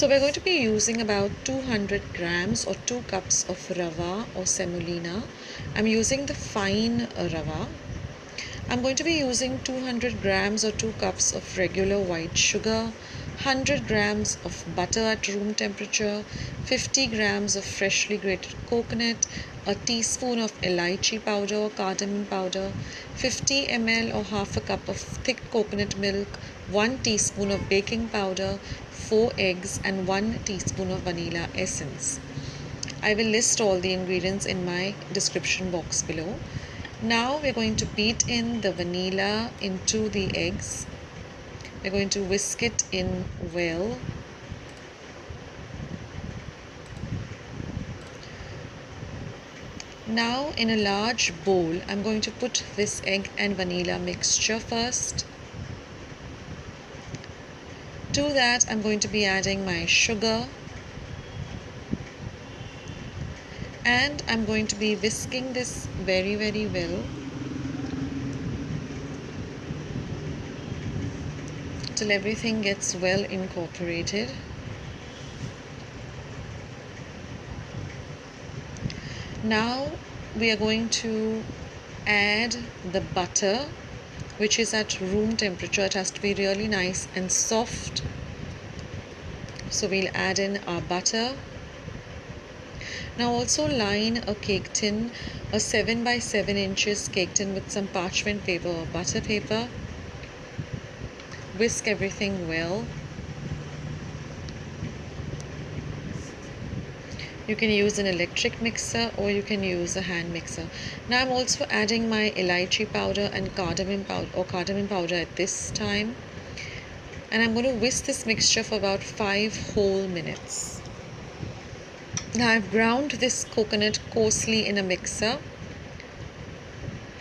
So we're going to be using about 200 grams or 2 cups of rava or semolina. I'm using the fine rava. I'm going to be using 200 grams or 2 cups of regular white sugar, 100 grams of butter at room temperature, 50 grams of freshly grated coconut, a teaspoon of elaichi powder or cardamom powder, 50 ml or half a cup of thick coconut milk, 1 teaspoon of baking powder, 4 eggs and 1 teaspoon of vanilla essence. I will list all the ingredients in my description box below. Now we're going to beat in the vanilla into the eggs. We're going to whisk it in well. Now in a large bowl, I'm going to put this egg and vanilla mixture first. To that, I'm going to be adding my sugar. And I'm going to be whisking this very well till everything gets well incorporated. Now we are going to add the butter, which is at room temperature. It has to be really nice and soft. So we'll add in our butter. Now also line a cake tin, a 7 by 7 inches cake tin with some parchment paper or butter paper. Whisk everything well. You can use an electric mixer or you can use a hand mixer. Now I'm also adding my elaichi powder and cardamom powder at this time. And I'm going to whisk this mixture for about 5 whole minutes. Now I've ground this coconut coarsely in a mixer.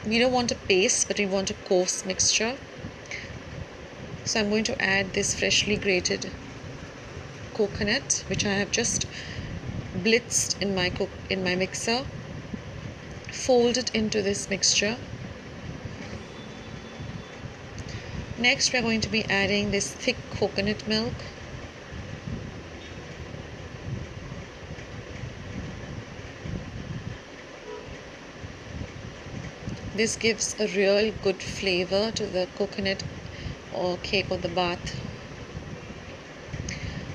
We don't want a paste, but we want a coarse mixture. So I'm going to add this freshly grated coconut, which I have just blitzed in my mixer. Fold it into this mixture. Next, we're going to be adding this thick coconut milk. This gives a real good flavor to the coconut or cake or the bath.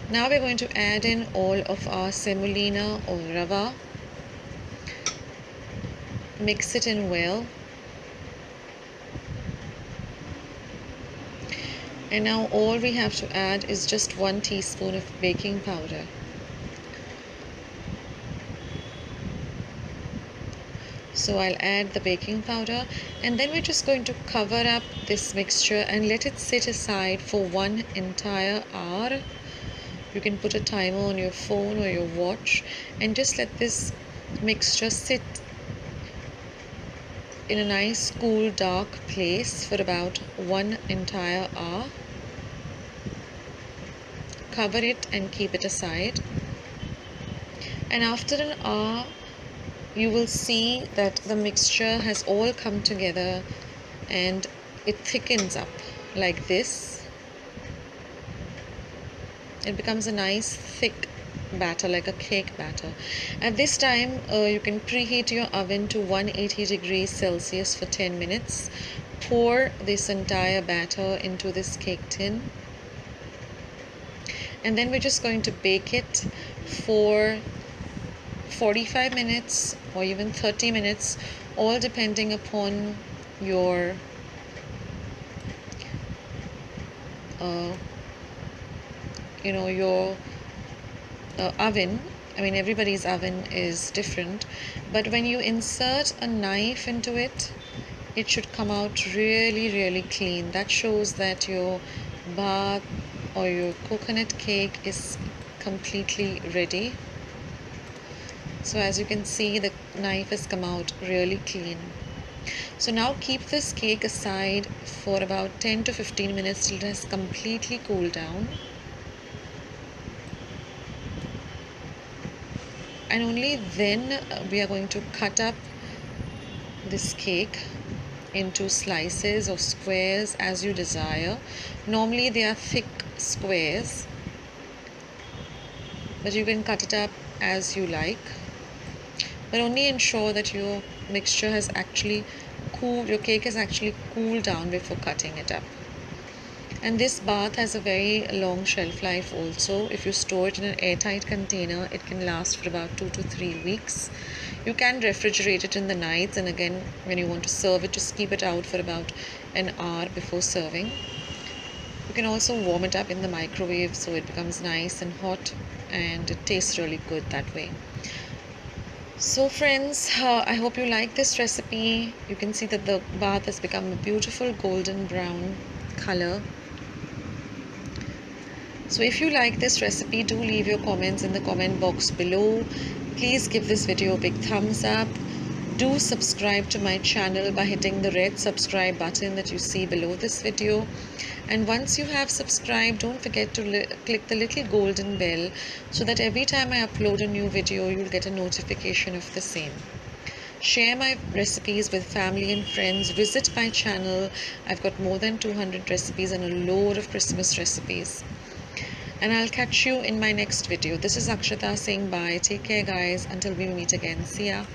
Now we're going to add in all of our semolina or rava. Mix it in well. And now all we have to add is just 1 teaspoon of baking powder. So I'll add the baking powder and then we're just going to cover up this mixture and let it sit aside for 1 entire hour. You can put a timer on your phone or your watch and just let this mixture sit in a nice cool dark place for about 1 entire hour. Cover it and keep it aside. And after an hour, you will see that the mixture has all come together and it thickens up like this. It becomes a nice thick batter, like a cake batter. At this time, you can preheat your oven to 180 degrees Celsius for 10 minutes. Pour this entire batter into this cake tin. And then we're just going to bake it for 45 minutes or even 30 minutes, all depending upon your oven. I mean, everybody's oven is different, but when you insert a knife into it, it should come out really clean. That shows that your bath or your coconut cake is completely ready. So as you can see, the knife has come out really clean. So now keep this cake aside for about 10 to 15 minutes till it has completely cooled down. And only then we are going to cut up this cake into slices or squares as you desire. Normally they are thick squares. but you can cut it up as you like. But only ensure that your mixture has actually cooled, your cake has actually cooled down before cutting it up. And this bath has a very long shelf life also. If you store it in an airtight container, it can last for about 2 to 3 weeks. You can refrigerate it in the nights, and again, when you want to serve it, just keep it out for about an hour before serving. You can also warm it up in the microwave so it becomes nice and hot, and it tastes really good that way. So friends, I hope you like this recipe. You can see that the bath has become a beautiful golden brown color. So if you like this recipe, do leave your comments in the comment box below. Please give this video a big thumbs up. Do subscribe to my channel by hitting the red subscribe button that you see below this video. And once you have subscribed, don't forget to click the little golden bell so that every time I upload a new video, you'll get a notification of the same. Share my recipes with family and friends. Visit my channel. I've got more than 200 recipes and a load of Christmas recipes. And I'll catch you in my next video. This is Akshata saying bye. Take care, guys. Until we meet again. See ya.